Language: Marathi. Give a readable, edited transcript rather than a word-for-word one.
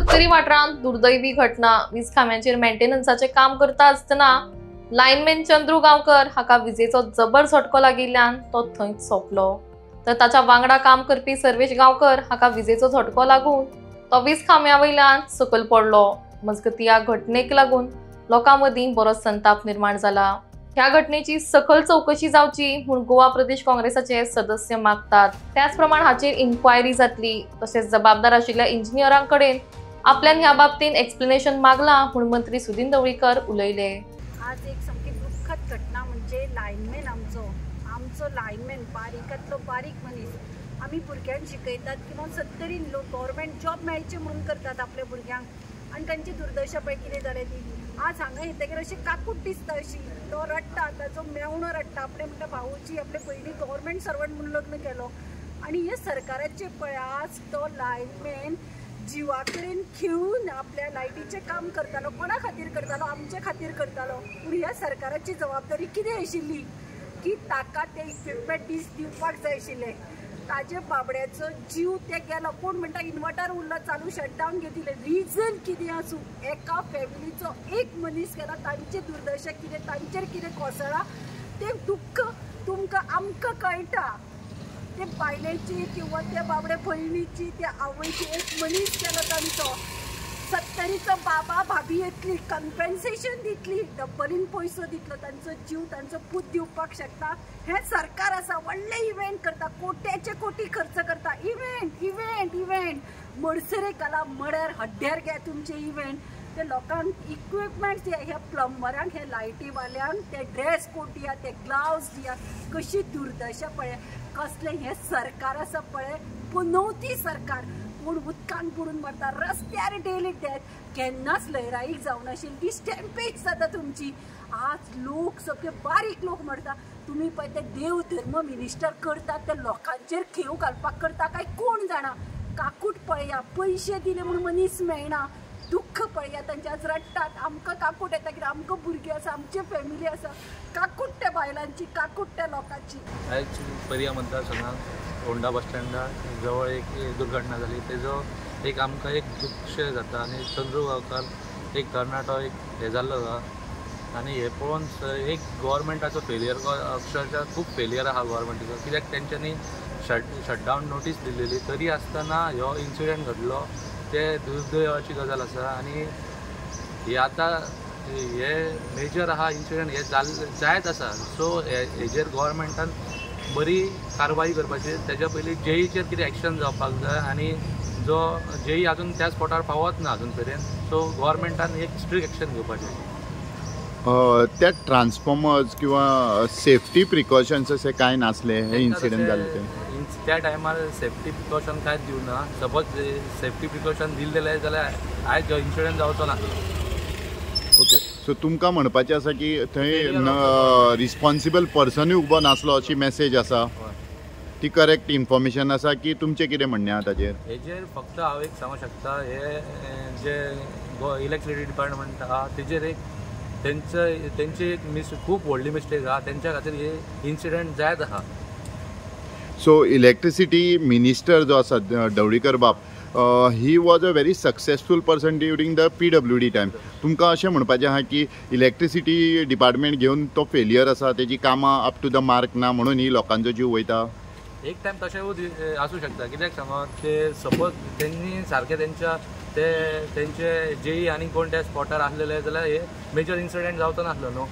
सातेरी वाठारांत दुर्दैवी घटना। वीज खांब्यांचेर मेंटेनन्साचे काम करता आसतना लायनमॅन चंद्रू गांवकर हाका विजेचो जबर झटको लागिल्ल्यान तो थंयच सोंपलो। तर ताच्या वांगडा काम करपी सर्वेश गांवकर हाका विजेचो झटको लागून तो वीज खांब्यावयल्यान सकयल पडलो। मजगतीं ह्या घटनेक लागून लोकां मदीं बरो संताप निर्माण जाला। ह्या घटनेची सखोल चौकशी जावची म्हूण गोवा प्रदेश काँग्रेसाचे सदस्य मागतात। त्याच प्रमाण हाचेर इन्क्वायरी जातली। तशेंच जबाबदार आशिल्ल्या इंजिनियरां कडेन आपल्यान ह्या बाबतींत एक्सप्लेनेशन मागला म्हूण मंत्री सुदीन ढवळीकर उलयले। आज एक सामकी दुःखद घटना म्हणजे लायनमॅन आमचो लायनमॅन बारीकांतलो बारीक मनीस आमी भुरग्यांक शिकयतात किंवा सत्तरीन लोक गव्हर्मेंट जॉब मेळचे म्हणून करतात आपल्या भुरग्यांक आनी तांची दुर्दशा पळय कितें जालें ती। आज हांगा येतकीर अशी काकूट दिसता अशी तो रडटा ताचो मेवणो रडटा आपले म्हणटा भाऊची आपले पयलीं गव्हर्मेंट सर्वंट म्हणून लग्न केलो आनी हे सरकाराचे पळय आज तो लायनमॅन जिवा कडेन खेळून आपल्या लायटीचें काम करतालो। कोणा खातीर करतालो? आमचे खातीर करतालो। पूण ह्या सरकाराची जबाबदारी कितें आशिल्ली की ताका ते इक्विपमेंट दिवपाक जाय आशिल्ले। ताजे बाबड्याचो जीव ते गेलो। कोण म्हणटा इन्वर्टर उरलो चालू शटडावन घेतिले। रिजन कितें आसूं एका फॅमिलीचो एक मनीस गेला तांची दुर्दशा कितें तांचेर कितें कोसळ्ळां तें दुख्ख तुमकां आमकां कळटा। ते बायलेची किंवा त्या बाबड्या भयणीची त्या आवयची एक मनीस गेलो तांचो 70चा बाबा भाभी येतली कम्पेन्सेशन दितली डब्बलीन पयसो दितलो तांचो जीव तांचो पूत दिवपाक शकता। हे सरकार आसा व्हडले इव्हेंट करता कोट्याचे कोटी खर्च करता इव्हेंट मडसरे घाला मड्यार हड्ड्यार घे तुमचे इव्हेंट ते लोकांक इक्विपमेंट्स दिया ह्या प्लंबरांक हे लायटीवाल्यांक ते ड्रेस कोट दिया ते ग्लावज दिया। कशी दुर्दशा पळय कसले हे सरकार आसा पळय पुनवती सरकार कोण उदकान बुडून मरता रस्त्यार डेली डेथ केन्नाच लयराईक जावं नाशिल्ली ती स्टॅम्पेज जाता तुमची। आज लोक सगळे बारीक लोक मरता तुमी पळय ते देव धर्म मिनिस्टर करतात ते लोकांचेर खेळ घालपाक करता काय कोण जाणा। काकूट पळया पयशे दिले म्हणून मनीस मेळना दुःख पळया तांचे आज रडटात। आमकां काकूट येता कित्याक आमकां भुरगीं आसा आमची फॅमिली आसा काकूट त्या बायलांची काकूट त्या लोकांची। आयज पर्या मतदारसंघांत होंडा बस स्टँडा जवळ एक दुर्घटना जाली तेजो एक आमकां एक दुःख जाता आनी चंद्रू गांवकार एक तरणाटो एक हे जाल्लो आनी हे पळोवन एक गव्हर्मेंटाचो फेलियर अक्षरशः खूब फेलियर आहा गव्हर्मेंटाचो कित्याक तेंच्यांनी शटडावन नोटीस दिल्ली तरी आसतना ह्यो इन्सिडंट घडलो ते दुर्दैवाची गजाल आसा। आनी हे आतां हे मेजर आहा इन्सिडंट हे जायत आसा सो हेजेर गव्हर्मेंटान बरी कारवाई करपाची तेज्या पयलीं जेईचेर कितें एक्शन जावपाक जाय आनी जो जेई आजून त्या स्पॉटार पावत ना आजून पर्यंत सो गव्हर्मेंटान एक स्ट्रिक्ट एक्शन घेवपाचें। त्या ट्रान्सफॉर्मर्स किंवा सेफ्टी प्रिकॉशन्स असे काय नासले हे इन्सिडंट जाले ते त्या टायमार सेफ्टी प्रिकॉशन कांयच दिवना। सपोज सेफ्टी प्रिकॉशन दिले जाल्यार आयज इन्सिडंट जावचो नासलो। ओके सो तुमकां म्हणपाचें आसा की थंय रिस्पॉन्सिबल पर्सनूय उबो नासलो अशी मेसेज आसा ती करेक्ट इन्फॉर्मेशन आसा की तुमचें कितें म्हणणें आहा ताचेर? हेजेर फक्त हांव एक सांगूंक शकता हे जे इलेक्ट्रिसिटी डिपार्टमेंट आहा तेजेर एक तेंची एक खूब व्हडली मिस्टेक आहा तेंच्या खातीर हे इन्सिडंट जायत आहा। सो इलेक्ट्रिसिटी मिनिस्टर जो आसा ढवळीकर बाब he was a very successful person during the PWD time. तुमकां अशें म्हणपाचें आहा की इलेक्ट्रिसिटी डिपार्टमेंट घेवन तो फेलियर आसा तेजी कामां अप टू द मार्क ना म्हणून ही लोकांचो जीव वयता। एक टायम तशेंय आसूं शकता कित्याक सांगोत ते सपोज तेंनी सारके तेंचे जेई आनी कोण त्या स्पॉटार आसलेले जाल्यार हे मेजर इन्सिडंट जावचो नासलो न्हू।